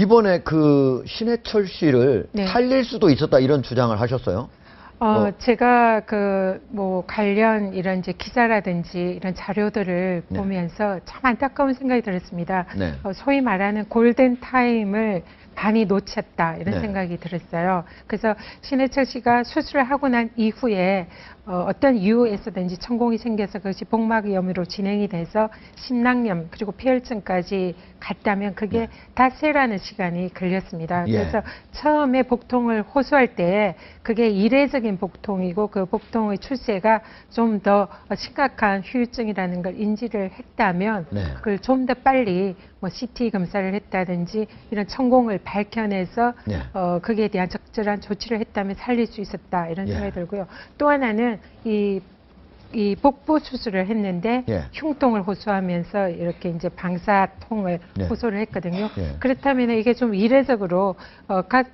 이번에 그 신해철 씨를 네. 살릴 수도 있었다 이런 주장을 하셨어요? 제가 관련 이런 이제 기사라든지 이런 자료들을 네. 보면서 참 안타까운 생각이 들었습니다. 네. 소위 말하는 골든 타임을 많이 놓쳤다 이런 네. 생각이 들었어요. 그래서 신해철 씨가 수술을 하고 난 이후에 어떤 이유에서든지 천공이 생겨서 그것이 복막의 염으로 진행이 돼서 심낭염 그리고 폐혈증까지 갔다면 그게 네. 닷새라는 시간이 걸렸습니다. 예. 그래서 처음에 복통을 호소할 때 그게 이례적인 복통이고 그 복통의 출세가 좀 더 심각한 후유증이라는 걸 인지를 했다면 네. 그걸 좀 더 빨리 CT 검사를 했다든지 이런 천공을 밝혀내서 네. 거기에 대한 적절한 조치를 했다면 살릴 수 있었다 이런 예. 생각이 들고요. 또 하나는 이 복부 수술을 했는데 예. 흉통을 호소하면서 이렇게 이제 방사통을 예. 호소를 했거든요. 예. 그렇다면 이게 좀 이례적으로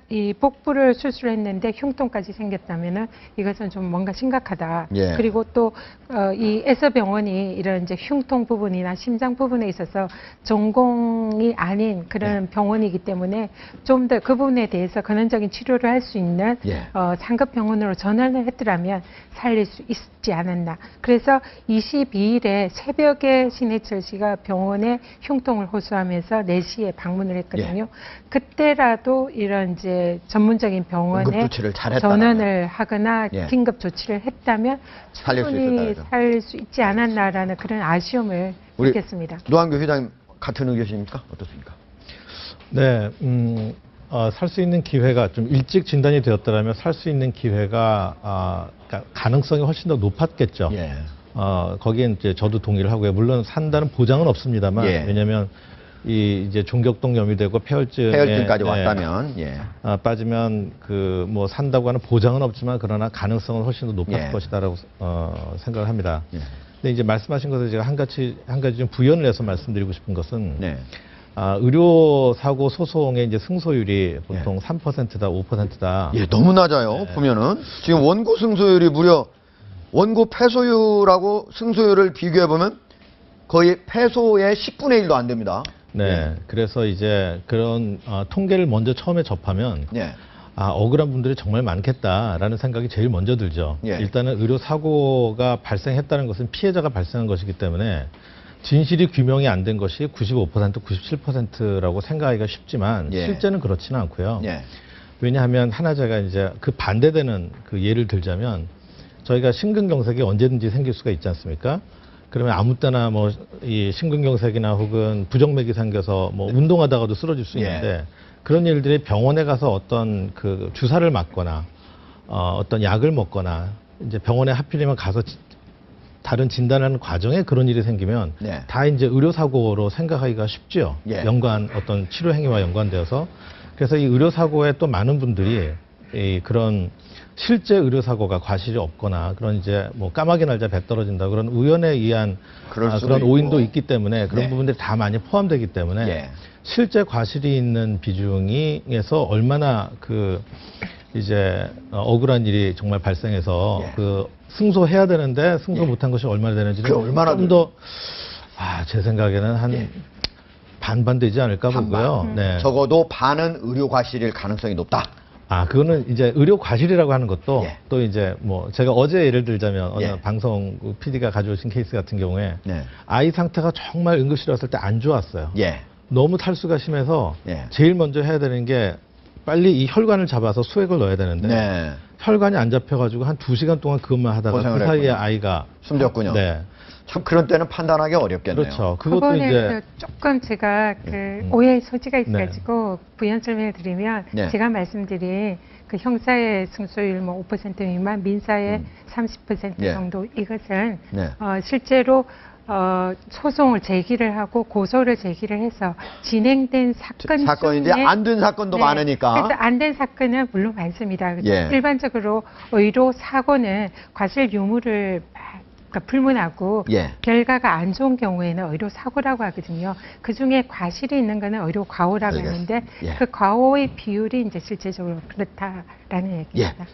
이 복부를 수술했는데 흉통까지 생겼다면은 이것은 좀 뭔가 심각하다. 예. 그리고 또 이 에서병원이 이런 이제 흉통 부분이나 심장 부분에 있어서 전공이 아닌 그런 병원이기 때문에 좀 더 그 부분에 대해서 근원적인 치료를 할 수 있는 예. 상급 병원으로 전환을 했더라면 살릴 수 있지 않았나. 그래서 22일에 새벽에 신해철 씨가 병원에 흉통을 호소하면서 4시에 방문을 했거든요. 그때라도 이런 이제 전문적인 병원에 응급조치를 잘했다라는. 전원을 하거나 예. 긴급 조치를 했다면 살릴 수 충분히 있었다, 살릴 수 있지 않았나라는 그런 아쉬움을 우리 느꼈습니다. 노한규 회장님 같은 의견이십니까? 어떻습니까? 네, 살 수 있는 기회가 좀 일찍 진단이 되었더라면 살 수 있는 기회가 그러니까 가능성이 훨씬 더 높았겠죠. 예. 거기엔 이제 저도 동의를 하고요. 물론 산다는 보장은 없습니다만, 예. 왜냐하면 이제 종격동염이 되고 폐혈증까지 왔다면 빠지면 뭐 산다고 하는 보장은 없지만 그러나 가능성은 훨씬 더 높았을 예. 것이다라고 생각을 합니다. 예. 근데 이제 말씀하신 것을 제가 한 가지 좀 부연을 해서 말씀드리고 싶은 것은. 네. 의료 사고 소송의 이제 승소율이 보통 3%다, 5%다. 예, 너무 낮아요. 네. 보면은 지금 원고 승소율이 무려 원고 패소율하고 승소율을 비교해 보면 거의 패소의 10분의 1도 안 됩니다. 네. 예. 그래서 이제 그런 통계를 먼저 처음에 접하면 예. 억울한 분들이 정말 많겠다라는 생각이 제일 먼저 들죠. 예. 일단은 의료 사고가 발생했다는 것은 피해자가 발생한 것이기 때문에 진실이 규명이 안 된 것이 95%, 97%라고 생각하기가 쉽지만 예. 실제는 그렇지는 않고요. 예. 왜냐하면 하나 제가 이제 그 반대되는 그 예를 들자면 저희가 심근경색이 언제든지 생길 수가 있지 않습니까? 그러면 아무 때나 이 심근경색이나 혹은 부정맥이 생겨서 운동하다가도 쓰러질 수 있는데 그런 일들이 병원에 가서 어떤 그 주사를 맞거나 어떤 약을 먹거나 이제 병원에 하필이면 가서 다른 진단하는 과정에 그런 일이 생기면 다 이제 의료사고로 생각하기가 쉽죠. 어떤 치료 행위와 연관되어서. 그래서 이 의료사고에 또 많은 분들이 그런 실제 의료사고가 과실이 없거나 그런 이제 까마귀 날자 배 떨어진다 그런 우연에 의한 그런 오인도 있기 때문에 그런 부분들이 다 많이 포함되기 때문에 실제 과실이 있는 비중에서 얼마나 이제 억울한 일이 정말 발생해서 승소해야 되는데 승소 못한 것이 얼마나 되는지는 얼마나 좀 더 제 생각에는 한 반반 되지 않을까 보고요. 네. 적어도 반은 의료 과실일 가능성이 높다. 그거는 이제 의료 과실이라고 하는 것도 또 이제 제가 어제 예를 들자면 어느 방송 PD가 가져오신 케이스 같은 경우에 아이 상태가 정말 응급실에 왔을 때 안 좋았어요. 너무 탈수가 심해서 제일 먼저 해야 되는 게 빨리 이 혈관을 잡아서 수액을 넣어야 되는데 혈관이 안 잡혀가지고 한 2시간 동안 그것만 하다가 그 사이에 아이가 숨졌군요. 네. 참 그런 때는 판단하기 어렵겠네요. 그렇죠. 그것도 이제 조금 제가 오해의 소지가 있어가지고 부연 설명을 드리면 제가 말씀드린 그 형사의 승소율 5% 미만, 민사의 30% 정도 이것은 실제로 소송을 제기를 하고 고소를 제기를 해서 진행된 사건인데 안 된 사건도 많으니까. 그래서 안 된 사건은 물론 많습니다. 일반적으로 의료 사고는 과실 유무를 불문하고 결과가 안 좋은 경우에는 의료 사고라고 하거든요. 그 중에 과실이 있는 거는 의료 과오라고 하는데 그 과오의 비율이 이제 실제적으로 그렇다라는 얘기입니다.